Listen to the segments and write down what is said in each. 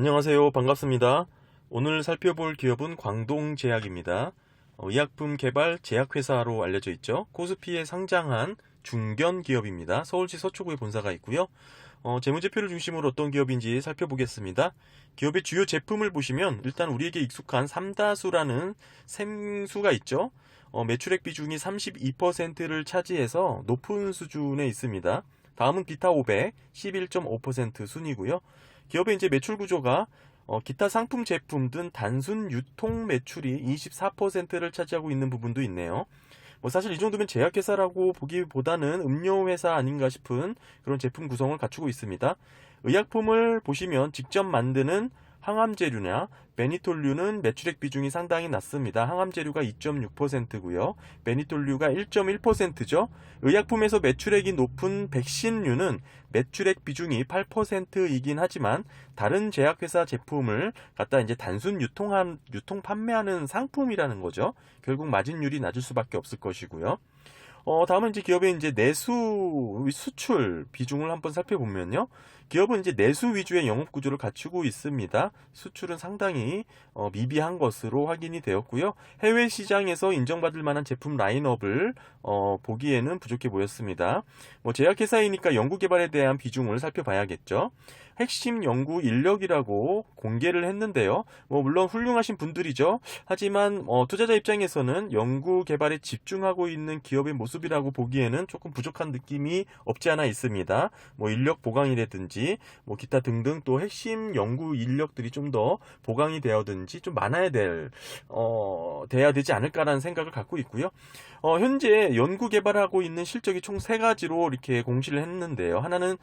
안녕하세요. 반갑습니다. 오늘 살펴볼 기업은 광동제약입니다. 의약품 개발 제약회사로 알려져 있죠. 코스피에 상장한 중견 기업입니다. 서울시 서초구에 본사가 있고요. 재무제표를 중심으로 어떤 기업인지 살펴보겠습니다. 기업의 주요 제품을 보시면 일단 우리에게 익숙한 삼다수라는 생수가 있죠. 매출액 비중이 32%를 차지해서 높은 수준에 있습니다. 다음은 기타 500, 11.5% 순이고요. 기업의 이제 매출 구조가 기타 상품 제품 등 단순 유통 매출이 24%를 차지하고 있는 부분도 있네요. 사실 이 정도면 제약회사라고 보기보다는 음료회사 아닌가 싶은 그런 제품 구성을 갖추고 있습니다. 의약품을 보시면 직접 만드는 항암제류나 베니톨류는 매출액 비중이 상당히 낮습니다. 항암제류가 2.6%고요. 베니톨류가 1.1%죠. 의약품에서 매출액이 높은 백신류는 매출액 비중이 8%이긴 하지만 다른 제약회사 제품을 갖다 이제 단순 유통 판매하는 상품이라는 거죠. 결국 마진율이 낮을 수밖에 없을 것이고요. 다음은 이제 기업의 이제 내수 수출 비중을 한번 살펴보면요. 기업은 이제 내수 위주의 영업 구조를 갖추고 있습니다. 수출은 상당히 미비한 것으로 확인이 되었고요. 해외 시장에서 인정받을 만한 제품 라인업을 보기에는 부족해 보였습니다. 제약회사이니까 연구개발에 대한 비중을 살펴봐야겠죠. 핵심 연구 인력이라고 공개를 했는데요. 물론 훌륭하신 분들이죠. 하지만 투자자 입장에서는 연구 개발에 집중하고 있는 기업의 모습이라고 보기에는 조금 부족한 느낌이 없지 않아 있습니다. 인력 보강이라든지 기타 등등 또 핵심 연구 인력들이 좀 더 보강이 되어든지 좀 많아야 돼야 되지 않을까라는 생각을 갖고 있고요. 현재 연구 개발하고 있는 실적이 총 3가지로 이렇게 공시를 했는데요. 하나는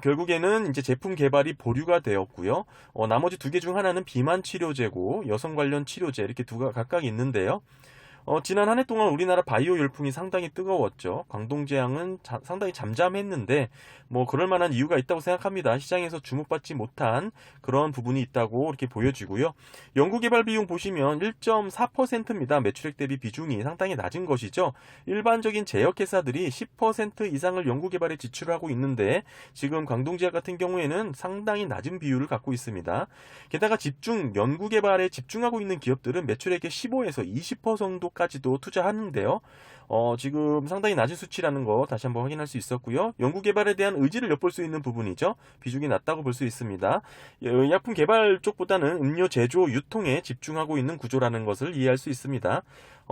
결국에는 이제 제품 개발이 보류가 되었고요. 나머지 2개 중 하나는 비만 치료제고 여성 관련 치료제 이렇게 각각 있는데요. 지난 한 해 동안 우리나라 바이오 열풍이 상당히 뜨거웠죠. 광동제약은 상당히 잠잠했는데 그럴 만한 이유가 있다고 생각합니다. 시장에서 주목받지 못한 그런 부분이 있다고 이렇게 보여지고요. 연구개발 비용 보시면 1.4%입니다. 매출액 대비 비중이 상당히 낮은 것이죠. 일반적인 제약회사들이 10% 이상을 연구개발에 지출하고 있는데 지금 광동제약 같은 경우에는 상당히 낮은 비율을 갖고 있습니다. 게다가 연구개발에 집중하고 있는 기업들은 매출액의 15에서 20% 정도까지도 투자하는데요. 지금 상당히 낮은 수치라는 거 다시 한번 확인할 수 있었고요. 연구개발에 대한 의지를 엿볼 수 있는 부분이죠. 비중이 낮다고 볼 수 있습니다. 의약품 개발 쪽보다는 음료 제조, 유통에 집중하고 있는 구조라는 것을 이해할 수 있습니다.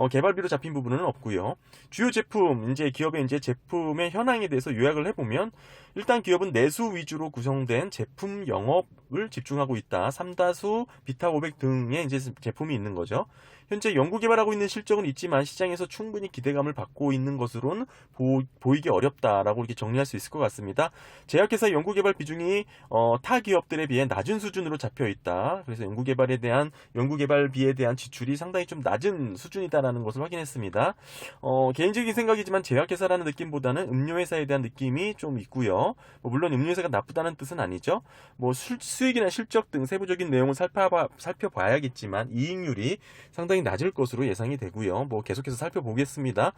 개발비로 잡힌 부분은 없고요. 주요 제품, 이제 기업의 이제 제품의 현황에 대해서 요약을 해보면 일단 기업은 내수 위주로 구성된 제품 영업을 집중하고 있다. 삼다수, 비타500 등의 이제 제품이 있는 거죠. 현재 연구개발하고 있는 실적은 있지만 시장에서 충분히 기대감을 받고 있는 것으로는 보이기 어렵다라고 이렇게 정리할 수 있을 것 같습니다. 제약회사 연구개발 비중이 타 기업들에 비해 낮은 수준으로 잡혀 있다. 그래서 연구개발비에 대한 지출이 상당히 좀 낮은 수준이다라는 것을 확인했습니다. 개인적인 생각이지만 제약회사라는 느낌보다는 음료회사에 대한 느낌이 좀 있고요. 물론 음료회사가 나쁘다는 뜻은 아니죠. 수익이나 실적 등 세부적인 내용을 살펴봐야겠지만 이익률이 상당히 낮을 것으로 예상이 되고요. 계속해서 살펴보겠습니다.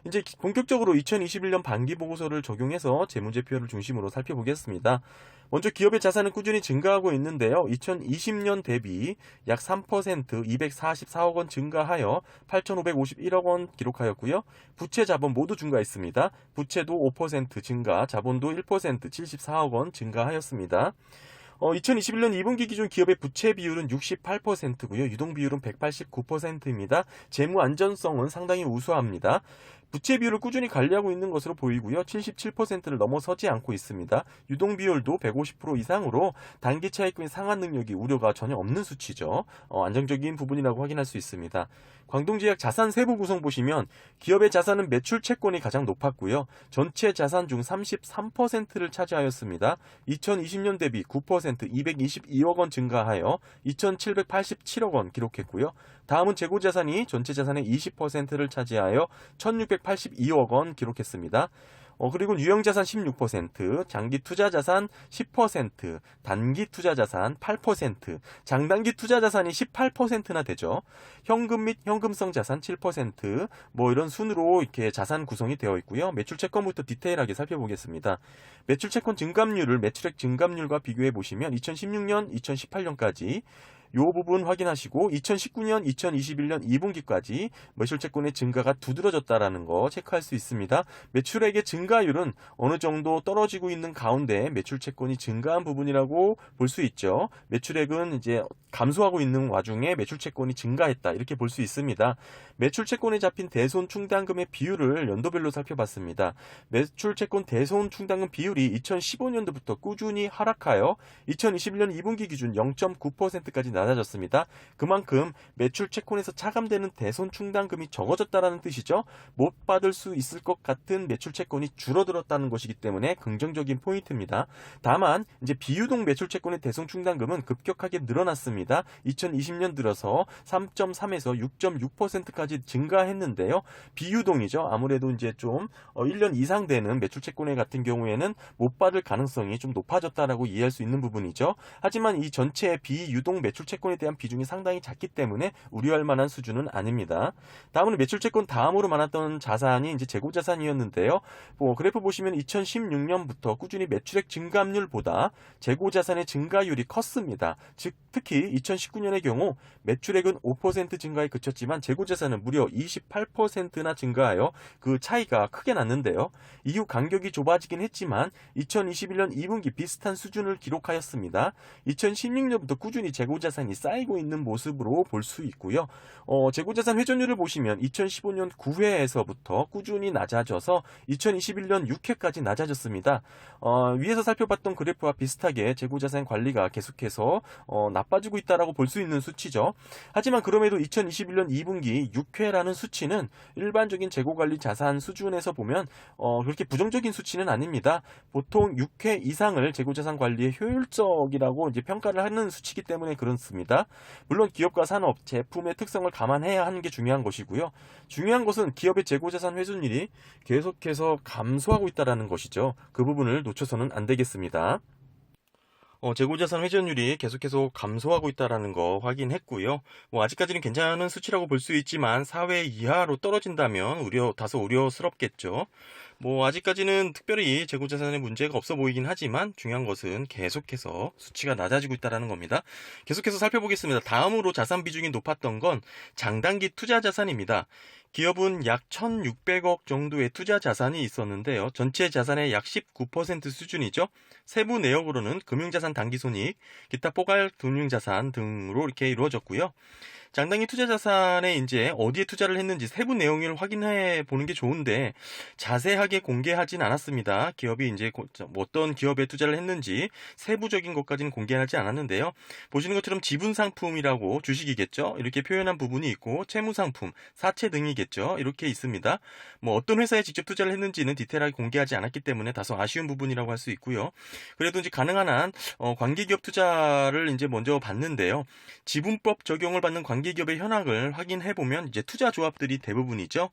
이제 본격적으로 2021년 반기 보고서를 적용해서 재무제표를 중심으로 살펴보겠습니다. 먼저 기업의 자산은 꾸준히 증가하고 있는데요. 2020년 대비 약 3% 244억 원 증가하여 8,551억 원 기록하였고요. 부채 자본 모두 증가했습니다. 부채도 5% 증가, 자본도 1% 74억 원 증가하였습니다. 2021년 2분기 기준 기업의 부채 비율은 68%고요. 유동 비율은 189%입니다. 재무 안전성은 상당히 우수합니다. 부채 비율을 꾸준히 관리하고 있는 것으로 보이고요. 77%를 넘어서지 않고 있습니다. 유동 비율도 150% 이상으로 단기 차익금의 상환 능력이 우려가 전혀 없는 수치죠. 안정적인 부분이라고 확인할 수 있습니다. 광동제약 자산 세부 구성 보시면 기업의 자산은 매출 채권이 가장 높았고요. 전체 자산 중 33%를 차지하였습니다. 2020년 대비 9% 222억 원 증가하여 2,787억 원 기록했고요. 다음은 재고자산이 전체 자산의 20%를 차지하여 1,682억 원 기록했습니다. 그리고 유형자산 16%, 장기 투자자산 10%, 단기 투자자산 8%, 장단기 투자자산이 18%나 되죠. 현금 및 현금성 자산 7%, 뭐 이런 순으로 이렇게 자산 구성이 되어 있고요. 매출 채권부터 디테일하게 살펴보겠습니다. 매출 채권 증감률을 매출액 증감률과 비교해 보시면 2016년, 2018년까지 이 부분 확인하시고 2019년, 2021년 2분기까지 매출채권의 증가가 두드러졌다라는 거 체크할 수 있습니다. 매출액의 증가율은 어느 정도 떨어지고 있는 가운데 매출채권이 증가한 부분이라고 볼 수 있죠. 매출액은 이제 감소하고 있는 와중에 매출채권이 증가했다 이렇게 볼 수 있습니다. 매출채권에 잡힌 대손충당금의 비율을 연도별로 살펴봤습니다. 매출채권 대손충당금 비율이 2015년도부터 꾸준히 하락하여 2021년 2분기 기준 0.9%까지 낮아졌습니다. 그만큼 매출 채권에서 차감되는 대손충당금이 적어졌다라는 뜻이죠. 못 받을 수 있을 것 같은 매출 채권이 줄어들었다는 것이기 때문에 긍정적인 포인트입니다. 다만 이제 비유동 매출 채권의 대손충당금은 급격하게 늘어났습니다. 2020년 들어서 3.3에서 6.6%까지 증가했는데요. 비유동이죠. 아무래도 이제 좀 1년 이상 되는 매출 채권 같은 경우에는 못 받을 가능성이 좀 높아졌다라고 이해할 수 있는 부분이죠. 하지만 이 전체 비유동 매출 채권에 대한 비중이 상당히 작기 때문에 우려할 만한 수준은 아닙니다. 다음은 매출 채권 다음으로 많았던 자산이 이제 재고 자산이었는데요. 그래프 보시면 2016년부터 꾸준히 매출액 증감률보다 재고 자산의 증가율이 컸습니다. 즉 특히 2019년의 경우 매출액은 5% 증가에 그쳤지만 재고 자산은 무려 28%나 증가하여 그 차이가 크게 났는데요. 이후 간격이 좁아지긴 했지만 2021년 2분기 비슷한 수준을 기록하였습니다. 2016년부터 꾸준히 재고자산이 쌓이고 있는 모습으로 볼 수 있고요. 재고자산 회전율을 보시면 2015년 9회에서부터 꾸준히 낮아져서 2021년 6회까지 낮아졌습니다. 위에서 살펴봤던 그래프와 비슷하게 재고자산 관리가 계속해서 나빠지고 있다라고 볼 수 있는 수치죠. 하지만 그럼에도 2021년 2분기 6회라는 수치는 일반적인 재고관리 자산 수준에서 보면 그렇게 부정적인 수치는 아닙니다. 보통 6회 이상을 재고자산 관리에 효율적이라고 이제 평가를 하는 수치이기 때문에 그렇습니다. 물론 기업과 산업, 제품의 특성을 감안해야 하는 게 중요한 것이고요. 중요한 것은 기업의 재고자산 회전율이 계속해서 감소하고 있다는 것이죠. 그 부분을 놓쳐서는 안 되겠습니다. 재고자산 회전율이 계속해서 감소하고 있다는 거 확인했고요. 아직까지는 괜찮은 수치라고 볼 수 있지만 4회 이하로 떨어진다면 다소 우려스럽겠죠. 아직까지는 특별히 재고자산에 문제가 없어 보이긴 하지만 중요한 것은 계속해서 수치가 낮아지고 있다는 겁니다. 계속해서 살펴보겠습니다. 다음으로 자산 비중이 높았던 건 장단기 투자 자산입니다. 기업은 약 1,600억 정도의 투자 자산이 있었는데요. 전체 자산의 약 19% 수준이죠. 세부 내역으로는 금융자산 단기손익, 기타 포괄 금융자산 등으로 이렇게 이루어졌고요. 장단기 투자 자산에 이제 어디에 투자를 했는지 세부 내용을 확인해 보는 게 좋은데 자세하게 공개하진 않았습니다. 기업이 이제 어떤 기업에 투자를 했는지 세부적인 것까지는 공개하지 않았는데요. 보시는 것처럼 지분 상품이라고 주식이겠죠. 이렇게 표현한 부분이 있고 채무 상품, 사채 등이겠죠. 이렇게 있습니다. 어떤 회사에 직접 투자를 했는지는 디테일하게 공개하지 않았기 때문에 다소 아쉬운 부분이라고 할 수 있고요. 그래도 이제 가능한 한 관계기업 투자를 이제 먼저 봤는데요. 지분법 적용을 받는 관계기업의 현황을 확인해 보면 이제 투자 조합들이 대부분이죠.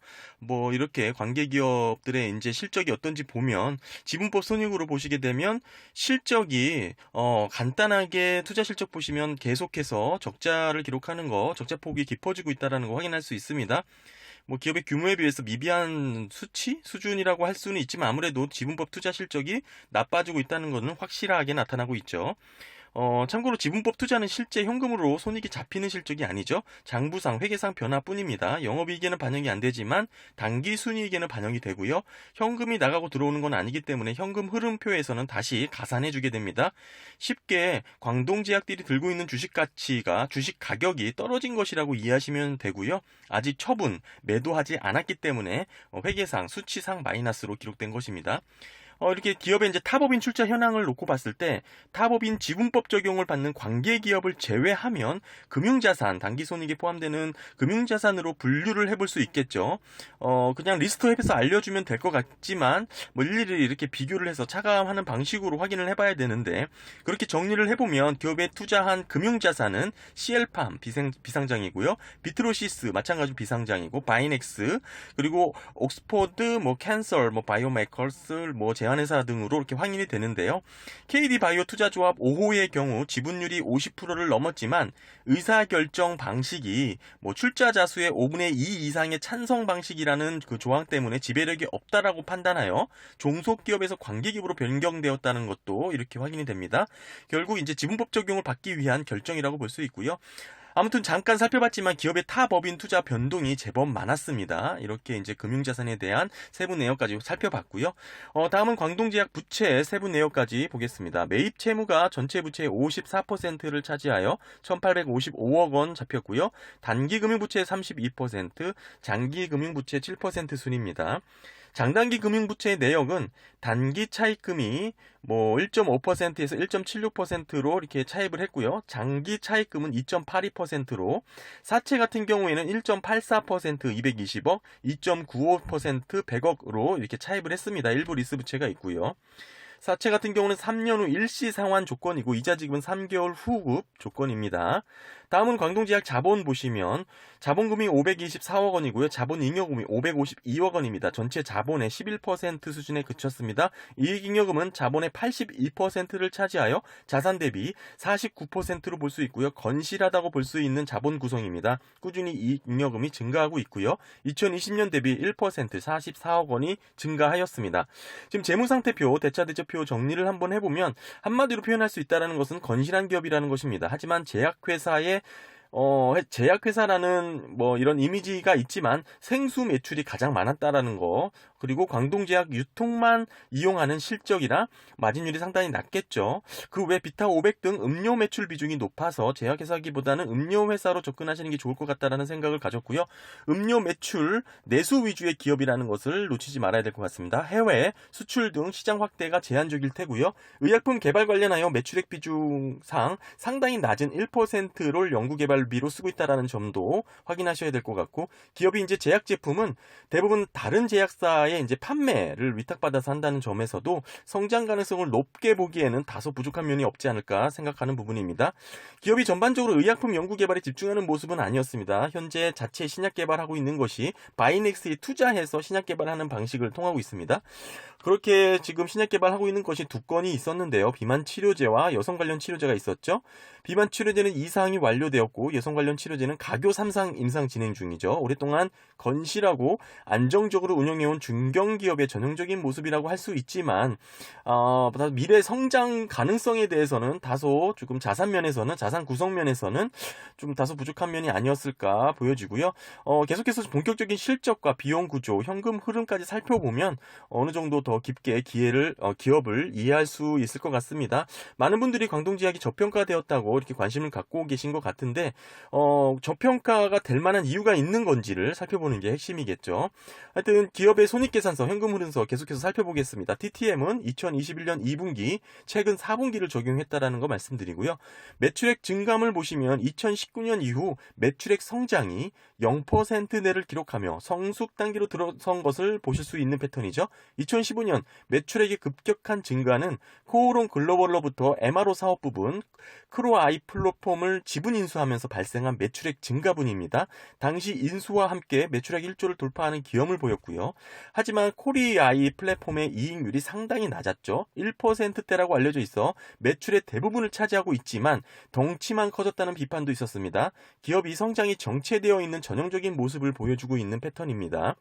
이렇게 관계기업들의 이제 실적이 어떤지 보면 지분법 손익으로 보시게 되면 실적이 간단하게 투자 실적 보시면 계속해서 적자를 기록하는 거, 적자 폭이 깊어지고 있다는 거 확인할 수 있습니다. 기업의 규모에 비해서 미비한 수준이라고 할 수는 있지만 아무래도 지분법 투자 실적이 나빠지고 있다는 것은 확실하게 나타나고 있죠. 참고로 지분법 투자는 실제 현금으로 손익이 잡히는 실적이 아니죠. 장부상, 회계상 변화뿐입니다. 영업이익에는 반영이 안 되지만 단기 순이익에는 반영이 되고요. 현금이 나가고 들어오는 건 아니기 때문에 현금 흐름표에서는 다시 가산해주게 됩니다. 쉽게 광동제약들이 들고 있는 주식 가격이 떨어진 것이라고 이해하시면 되고요. 아직 처분, 매도하지 않았기 때문에 회계상, 수치상 마이너스로 기록된 것입니다. 이렇게 기업의 이제 타법인 출자 현황을 놓고 봤을 때 타법인 지분법 적용을 받는 관계 기업을 제외하면 금융자산, 단기손익에 포함되는 금융자산으로 분류를 해볼 수 있겠죠. 그냥 리스트업해서 알려주면 될 것 같지만 뭐 일일이 이렇게 비교를 해서 차감하는 방식으로 확인을 해봐야 되는데, 그렇게 정리를 해보면 기업에 투자한 금융자산은 CL팜 비상장이고요, 비트로시스 마찬가지로 비상장이고, 바이넥스, 그리고 옥스포드, 뭐 캔설, 뭐 바이오메이커스, 뭐 제안회사 등으로 이렇게 확인이 되는데요. KD바이오 투자조합 5호의 경우 지분율이 50%를 넘었지만 의사결정 방식이 뭐 출자자 수의 5분의 2 이상의 찬성 방식이라는 그 조항 때문에 지배력이 없다라고 판단하여 종속기업에서 관계기업으로 변경되었다는 것도 이렇게 확인이 됩니다. 결국 이제 지분법 적용을 받기 위한 결정이라고 볼 수 있고요. 아무튼 잠깐 살펴봤지만 기업의 타법인 투자 변동이 제법 많았습니다. 이렇게 이제 금융자산에 대한 세부 내역까지 살펴봤고요. 다음은 광동제약 부채 세부 내역까지 보겠습니다. 매입 채무가 전체 부채의 54%를 차지하여 1,855억 원 잡혔고요. 단기 금융부채 32%, 장기 금융부채 7% 순입니다. 장단기 금융부채의 내역은 단기 차입금이 뭐 1.5%에서 1.76%로 이렇게 차입을 했고요. 장기 차입금은 2.82%로, 사채 같은 경우에는 1.84% 220억, 2.95% 100억으로 이렇게 차입을 했습니다. 일부 리스 부채가 있고요. 사채 같은 경우는 3년 후 일시 상환 조건이고 이자 지급은 3개월 후급 조건입니다. 다음은 광동제약 자본 보시면 자본금이 524억 원이고요. 자본잉여금이 552억 원입니다. 전체 자본의 11% 수준에 그쳤습니다. 이익잉여금은 자본의 82%를 차지하여 자산 대비 49%로 볼 수 있고요. 건실하다고 볼 수 있는 자본 구성입니다. 꾸준히 이익잉여금이 증가하고 있고요. 2020년 대비 1% 44억 원이 증가하였습니다. 지금 재무상태표, 대차대조표 정리를 한번 해보면 한마디로 표현할 수 있다는 것은 건실한 기업이라는 것입니다. 하지만 제약회사라는 뭐 이런 이미지가 있지만 생수 매출이 가장 많았다라는 거, 그리고 광동제약 유통만 이용하는 실적이라 마진율이 상당히 낮겠죠. 그 외 비타 500 등 음료 매출 비중이 높아서 제약회사기보다는 음료회사로 접근하시는 게 좋을 것 같다라는 생각을 가졌고요. 음료 매출 내수 위주의 기업이라는 것을 놓치지 말아야 될 것 같습니다. 해외 수출 등 시장 확대가 제한적일 테고요. 의약품 개발 관련하여 매출액 비중상 상당히 낮은 1%를 연구개발비로 쓰고 있다는 점도 확인하셔야 될 것 같고, 기업이 이제 제약 제품은 대부분 다른 제약사의 이제 판매를 위탁받아서 한다는 점에서도 성장 가능성을 높게 보기에는 다소 부족한 면이 없지 않을까 생각하는 부분입니다. 기업이 전반적으로 의약품 연구 개발에 집중하는 모습은 아니었습니다. 현재 자체 신약 개발하고 있는 것이 바이넥스에 투자해서 신약 개발하는 방식을 통하고 있습니다. 그렇게 지금 신약 개발하고 있는 것이 두 건이 있었는데요. 비만 치료제와 여성 관련 치료제가 있었죠. 비만 치료제는 2상이 완료되었고 여성 관련 치료제는 가교 3상 임상 진행 중이죠. 오랫동안 건실하고 안정적으로 운영해온 중견기업의 전형적인 모습이라고 할 수 있지만 미래 성장 가능성에 대해서는 다소 조금 자산 구성 면에서는 좀 다소 부족한 면이 아니었을까 보여지고요. 계속해서 본격적인 실적과 비용 구조, 현금 흐름까지 살펴보면 어느 정도 더 깊게 기업을 이해할 수 있을 것 같습니다. 많은 분들이 광동제약이 저평가되었다고 이렇게 관심을 갖고 계신 것 같은데 저평가가 될 만한 이유가 있는 건지를 살펴보는 게 핵심이겠죠. 하여튼 기업의 손익계산서, 현금 흐름서 계속해서 살펴보겠습니다. TTM은 2021년 2분기, 최근 4분기를 적용했다라는 거 말씀드리고요. 매출액 증감을 보시면 2019년 이후 매출액 성장이 0%내를 기록하며 성숙 단계로 들어선 것을 보실 수 있는 패턴이죠. 2015년 매출액의 급격한 증가는 코오롱 글로벌로부터 MRO 사업 부분 크로아이 플랫폼을 지분 인수하면서 발생한 매출액 증가분입니다. 당시 인수와 함께 매출액 1조를 돌파하는 기염을 보였고요. 하지만 코리아이 플랫폼의 이익률이 상당히 낮았죠. 1%대라고 알려져 있어 매출의 대부분을 차지하고 있지만 덩치만 커졌다는 비판도 있었습니다. 기업 이성장이 정체되어 있는 전형적인 모습을 보여주고 있는 패턴입니다.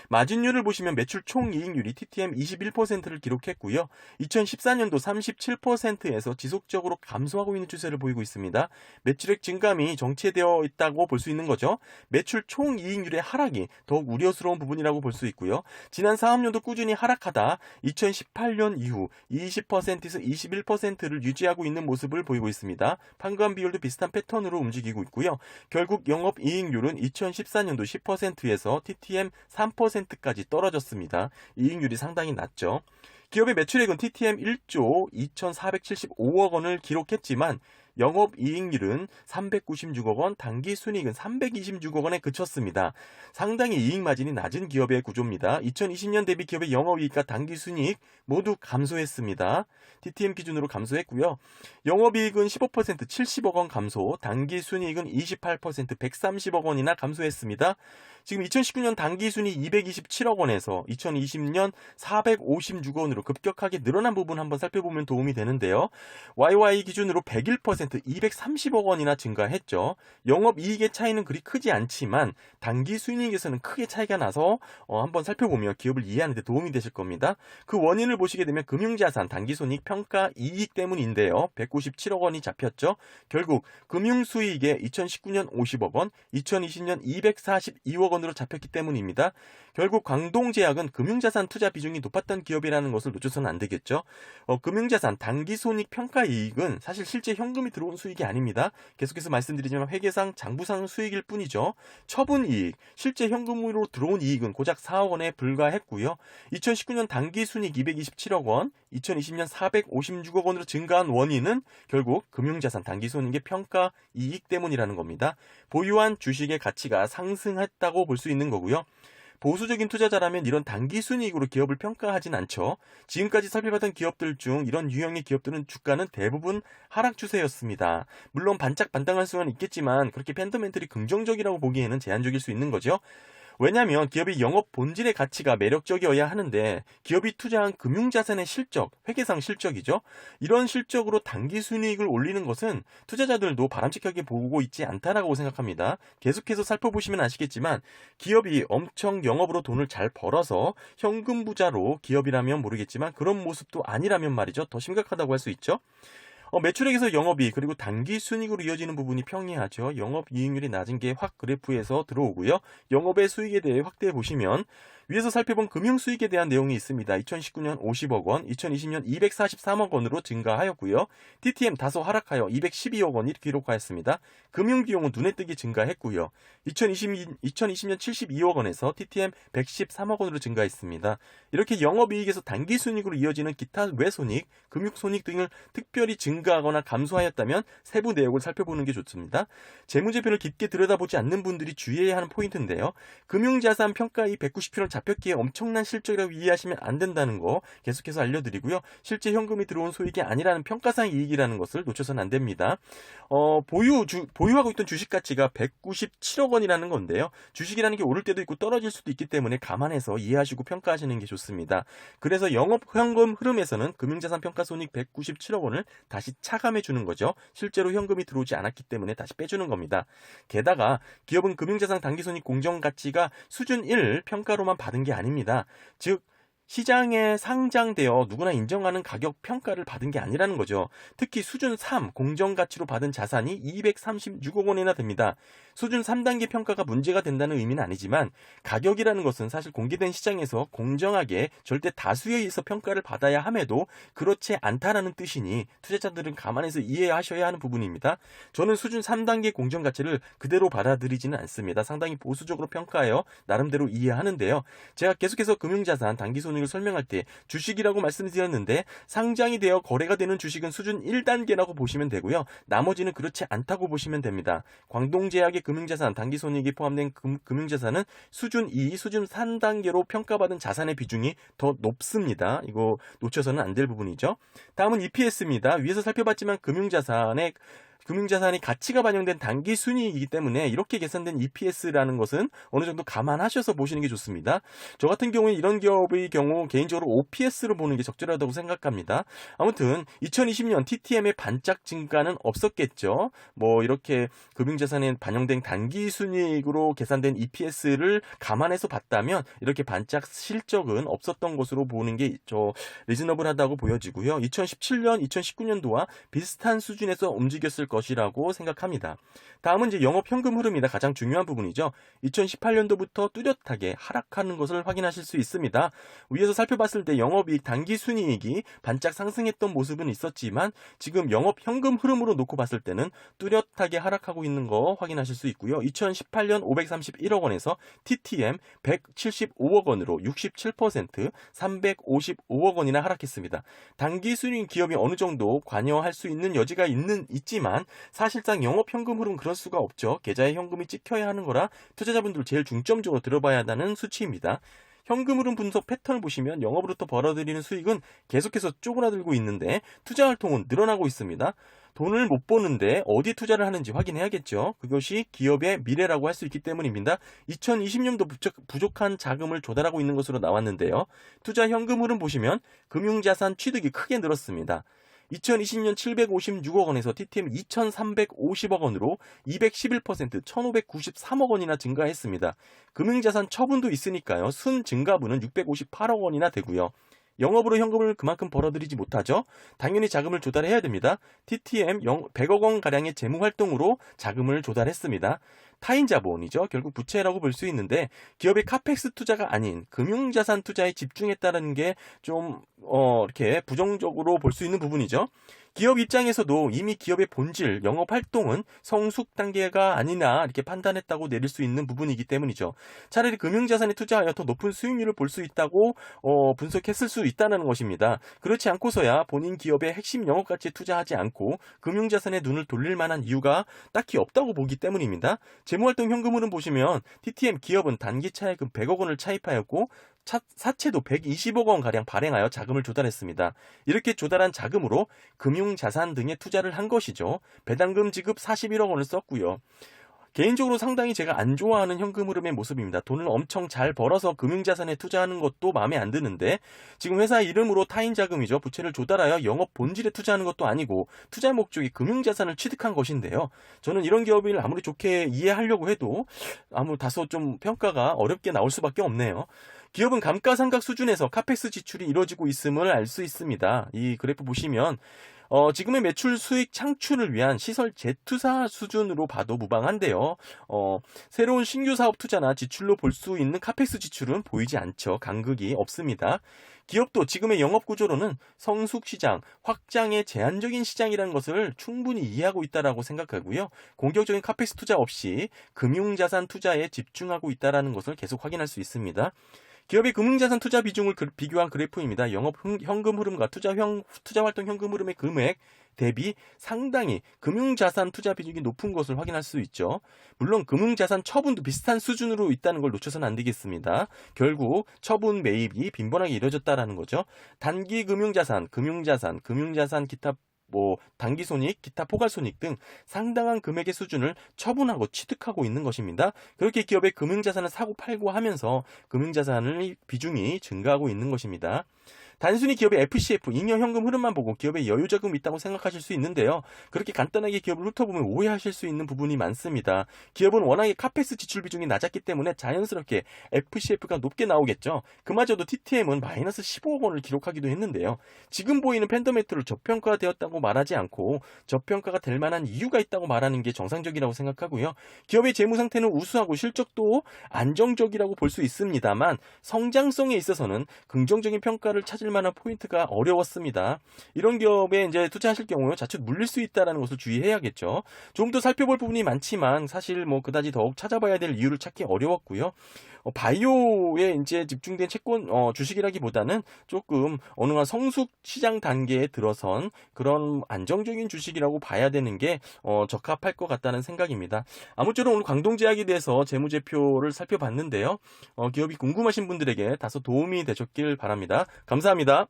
마진율을 보시면 매출 총이익률이 TTM 21%를 기록했고요. 2014년도 37%에서 지속적으로 감소하고 있는 추세를 보이고 있습니다. 매출액 증감이 정체되어 있다고 볼 수 있는 거죠. 매출 총이익률의 하락이 더욱 우려스러운 부분이라고 볼 수 있고요. 지난 사업년도 꾸준히 하락하다 2018년 이후 20%에서 21%를 유지하고 있는 모습을 보이고 있습니다. 판관 비율도 비슷한 패턴으로 움직이고 있고요. 결국 영업이익률은 2014년도 10%에서 TTM 3%까지 떨어졌습니다. 이익률이 상당히 낮죠. 기업의 매출액은 TTM 1조 2,475억 원을 기록했지만 영업이익률은 396억 원, 당기순이익은 326억 원에 그쳤습니다. 상당히 이익마진이 낮은 기업의 구조입니다. 2020년 대비 기업의 영업이익과 당기순이익 모두 감소했습니다. TTM 기준으로 감소했고요. 영업이익은 15% 70억 원 감소, 당기순이익은 28% 130억 원이나 감소했습니다. 지금 2019년 당기순이 227억 원에서 2020년 456억 원으로 급격하게 늘어난 부분 한번 살펴보면 도움이 되는데요. YY 기준으로 101% 230억 원이나 증가했죠. 영업이익의 차이는 그리 크지 않지만 당기순이익에서는 크게 차이가 나서 한번 살펴보면 기업을 이해하는 데 도움이 되실 겁니다. 그 원인을 보시게 되면 금융자산, 당기순이익, 평가, 이익 때문인데요. 197억 원이 잡혔죠. 결국 금융수익에 2019년 50억 원, 2020년 242억 원으로 잡혔기 때문입니다. 결국 광동제약은 금융자산 투자 비중이 높았던 기업이라는 것을 놓쳐서는 안 되겠죠. 금융자산, 당기손익, 평가이익은 사실 실제 현금이 들어온 수익이 아닙니다. 계속해서 말씀드리지만 회계상, 장부상 수익일 뿐이죠. 처분이익, 실제 현금으로 들어온 이익은 고작 4억 원에 불과했고요. 2019년 당기순이익 227억 원, 2020년 456억 원으로 증가한 원인은 결국 금융자산, 당기손익의 평가이익 때문이라는 겁니다. 보유한 주식의 가치가 상승했다고 볼 수 있는 거고요. 보수적인 투자자라면 이런 단기순이익으로 기업을 평가하진 않죠. 지금까지 살펴봤던 기업들 중 이런 유형의 기업들은 주가는 대부분 하락 추세였습니다. 물론 반짝반짝할 수는 있겠지만 그렇게 펀더멘털이 긍정적이라고 보기에는 제한적일 수 있는 거죠. 왜냐하면 기업의 영업 본질의 가치가 매력적이어야 하는데 기업이 투자한 금융자산의 실적, 회계상 실적이죠. 이런 실적으로 당기순이익을 올리는 것은 투자자들도 바람직하게 보고 있지 않다라고 생각합니다. 계속해서 살펴보시면 아시겠지만 기업이 엄청 영업으로 돈을 잘 벌어서 현금 부자로 기업이라면 모르겠지만 그런 모습도 아니라면 말이죠. 더 심각하다고 할 수 있죠. 매출액에서 영업이익 그리고 당기순이익으로 이어지는 부분이 평이하죠. 영업이익률이 낮은 게 확 그래프에서 들어오고요. 영업의 수익에 대해 확대해 보시면 위에서 살펴본 금융수익에 대한 내용이 있습니다. 2019년 50억 원, 2020년 243억 원으로 증가하였고요. TTM 다소 하락하여 212억 원이 기록하였습니다. 금융비용은 눈에 띄게 증가했고요. 2020년 72억 원에서 TTM 113억 원으로 증가했습니다. 이렇게 영업이익에서 당기순이익으로 이어지는 기타 외손익, 금융손익 등을 특별히 증가하거나 감소하였다면 세부 내역을 살펴보는 게 좋습니다. 재무제표를 깊게 들여다보지 않는 분들이 주의해야 하는 포인트인데요. 금융자산 평가이익 190%를 잡혔기에 엄청난 실적이라고 이해하시면 안 된다는 거 계속해서 알려드리고요. 실제 현금이 들어온 소익이 아니라는 평가상 이익이라는 것을 놓쳐서는 안 됩니다. 보유하고 있던 주식 가치가 197억 원이라는 건데요. 주식이라는 게 오를 때도 있고 떨어질 수도 있기 때문에 감안해서 이해하시고 평가하시는 게 좋습니다. 그래서 영업 현금 흐름에서는 금융자산 평가손익 197억 원을 다시 차감해 주는 거죠. 실제로 현금이 들어오지 않았기 때문에 다시 빼주는 겁니다. 게다가 기업은 금융자산 당기손익 공정가치가 수준 1 평가로만 받은 게 아닙니다. 즉 시장에 상장되어 누구나 인정하는 가격 평가를 받은 게 아니라는 거죠. 특히 수준 3 공정가치로 받은 자산이 236억 원이나 됩니다. 수준 3단계 평가가 문제가 된다는 의미는 아니지만 가격이라는 것은 사실 공개된 시장에서 공정하게 절대 다수에 의해서 평가를 받아야 함에도 그렇지 않다라는 뜻이니 투자자들은 감안해서 이해하셔야 하는 부분입니다. 저는 수준 3단계 공정가치를 그대로 받아들이지는 않습니다. 상당히 보수적으로 평가하여 나름대로 이해하는데요. 제가 계속해서 금융자산 당기손익 을 설명할 때 주식이라고 말씀드렸는데 상장이 되어 거래가 되는 주식은 수준 1단계라고 보시면 되고요. 나머지는 그렇지 않다고 보시면 됩니다. 광동제약의 금융자산, 당기손익이 포함된 금융자산은 수준 2, 수준 3단계로 평가받은 자산의 비중이 더 높습니다. 이거 놓쳐서는 안 될 부분이죠. 다음은 EPS입니다. 위에서 살펴봤지만 금융자산이 가치가 반영된 당기순이익이기 때문에 이렇게 계산된 EPS라는 것은 어느 정도 감안하셔서 보시는 게 좋습니다. 저 같은 경우에 이런 기업의 경우 개인적으로 OPS로 보는 게 적절하다고 생각합니다. 아무튼 2020년 TTM의 반짝 증가는 없었겠죠. 이렇게 금융자산에 반영된 당기순이익으로 계산된 EPS를 감안해서 봤다면 이렇게 반짝 실적은 없었던 것으로 보는 게 리즈너블하다고 보여지고요. 2017년, 2019년도와 비슷한 수준에서 움직였을 것 것이라고 생각합니다. 다음은 이제 영업 현금 흐름이다. 가장 중요한 부분이죠. 2018년도부터 뚜렷하게 하락하는 것을 확인하실 수 있습니다. 위에서 살펴봤을 때 영업이익, 당기순이익이 반짝 상승했던 모습은 있었지만 지금 영업 현금 흐름으로 놓고 봤을 때는 뚜렷하게 하락하고 있는 거 확인하실 수 있고요. 2018년 531억 원에서 TTM 175억 원으로 67% 355억 원이나 하락했습니다. 당기순이익 기업이 어느 정도 관여할 수 있는 여지가 있지만 사실상 영업 현금 흐름 그럴 수가 없죠. 계좌에 현금이 찍혀야 하는 거라 투자자분들 제일 중점적으로 들어봐야 한다는 수치입니다. 현금 흐름 분석 패턴을 보시면 영업으로부터 벌어들이는 수익은 계속해서 쪼그라들고 있는데 투자 활동은 늘어나고 있습니다. 돈을 못 버는데 어디 투자를 하는지 확인해야겠죠. 그것이 기업의 미래라고 할 수 있기 때문입니다. 2020년도 부족한 자금을 조달하고 있는 것으로 나왔는데요. 투자 현금 흐름 보시면 금융자산 취득이 크게 늘었습니다. 2020년 756억 원에서 TTM 2350억 원으로 211% 1593억 원이나 증가했습니다. 금융자산 처분도 있으니까요. 순 증가분은 658억 원이나 되고요. 영업으로 현금을 그만큼 벌어들이지 못하죠. 당연히 자금을 조달해야 됩니다. TTM 100억 원가량의 재무활동으로 자금을 조달했습니다. 타인 자본이죠. 결국 부채라고 볼 수 있는데 기업의 카펙스 투자가 아닌 금융자산 투자에 집중했다는 게 좀 이렇게 부정적으로 볼 수 있는 부분이죠. 기업 입장에서도 이미 기업의 본질, 영업 활동은 성숙 단계가 아니나 이렇게 판단했다고 내릴 수 있는 부분이기 때문이죠. 차라리 금융자산에 투자하여 더 높은 수익률을 볼 수 있다고 분석했을 수 있다는 것입니다. 그렇지 않고서야 본인 기업의 핵심 영업 가치에 투자하지 않고 금융자산에 눈을 돌릴 만한 이유가 딱히 없다고 보기 때문입니다. 재무활동 현금흐름 보시면 TTM 기업은 단기 차액금 100억 원을 차입하였고 사채도 120억 원가량 발행하여 자금을 조달했습니다. 이렇게 조달한 자금으로 금융자산 등에 투자를 한 것이죠. 배당금 지급 41억 원을 썼고요. 개인적으로 상당히 제가 안 좋아하는 현금 흐름의 모습입니다. 돈을 엄청 잘 벌어서 금융자산에 투자하는 것도 마음에 안 드는데 지금 회사 이름으로 타인 자금이죠. 부채를 조달하여 영업 본질에 투자하는 것도 아니고 투자 목적이 금융자산을 취득한 것인데요. 저는 이런 기업을 아무리 좋게 이해하려고 해도 다소 좀 평가가 어렵게 나올 수밖에 없네요. 기업은 감가상각 수준에서 카펙스 지출이 이루어지고 있음을 알 수 있습니다. 이 그래프 보시면 지금의 매출 수익 창출을 위한 시설 재투자 수준으로 봐도 무방한데요. 새로운 신규 사업 투자나 지출로 볼 수 있는 카펙스 지출은 보이지 않죠. 간극이 없습니다. 기업도 지금의 영업 구조로는 성숙 시장, 확장의 제한적인 시장이라는 것을 충분히 이해하고 있다라고 생각하고요. 공격적인 카펙스 투자 없이 금융자산 투자에 집중하고 있다라는 것을 계속 확인할 수 있습니다. 기업의 금융자산 투자 비중을 비교한 그래프입니다. 영업 현금 흐름과 투자 활동 현금 흐름의 금액 대비 상당히 금융자산 투자 비중이 높은 것을 확인할 수 있죠. 물론 금융자산 처분도 비슷한 수준으로 있다는 걸 놓쳐서는 안 되겠습니다. 결국 처분 매입이 빈번하게 이루어졌다라는 거죠. 단기 금융자산 기타 단기손익, 기타 포괄손익 등 상당한 금액의 수준을 처분하고 취득하고 있는 것입니다. 그렇게 기업의 금융자산을 사고 팔고 하면서 금융자산의 비중이 증가하고 있는 것입니다. 단순히 기업의 FCF, 잉여 현금 흐름만 보고 기업에 여유자금이 있다고 생각하실 수 있는데요. 그렇게 간단하게 기업을 훑어보면 오해하실 수 있는 부분이 많습니다. 기업은 워낙에 카펙스 지출 비중이 낮았기 때문에 자연스럽게 FCF가 높게 나오겠죠. 그마저도 TTM은 마이너스 15억 원을 기록하기도 했는데요. 지금 보이는 팬더메트를 저평가되었다고 말하지 않고 저평가가 될 만한 이유가 있다고 말하는 게 정상적이라고 생각하고요. 기업의 재무 상태는 우수하고 실적도 안정적이라고 볼 수 있습니다만 성장성에 있어서는 긍정적인 평가를 찾을 만한 포인트가 어려웠습니다. 이런 기업에 이제 투자하실 경우에 자칫 물릴 수 있다는 것을 주의해야겠죠. 좀 더 살펴볼 부분이 많지만 사실 그다지 더욱 찾아봐야 될 이유를 찾기 어려웠고요. 바이오에 이제 집중된 채권 주식이라기보다는 조금 어느 한 성숙 시장 단계에 들어선 그런 안정적인 주식이라고 봐야 되는 게 적합할 것 같다는 생각입니다. 아무쪼록 오늘 광동제약에 대해서 재무제표를 살펴봤는데요. 기업이 궁금하신 분들에게 다소 도움이 되셨길 바랍니다. 감사합니다.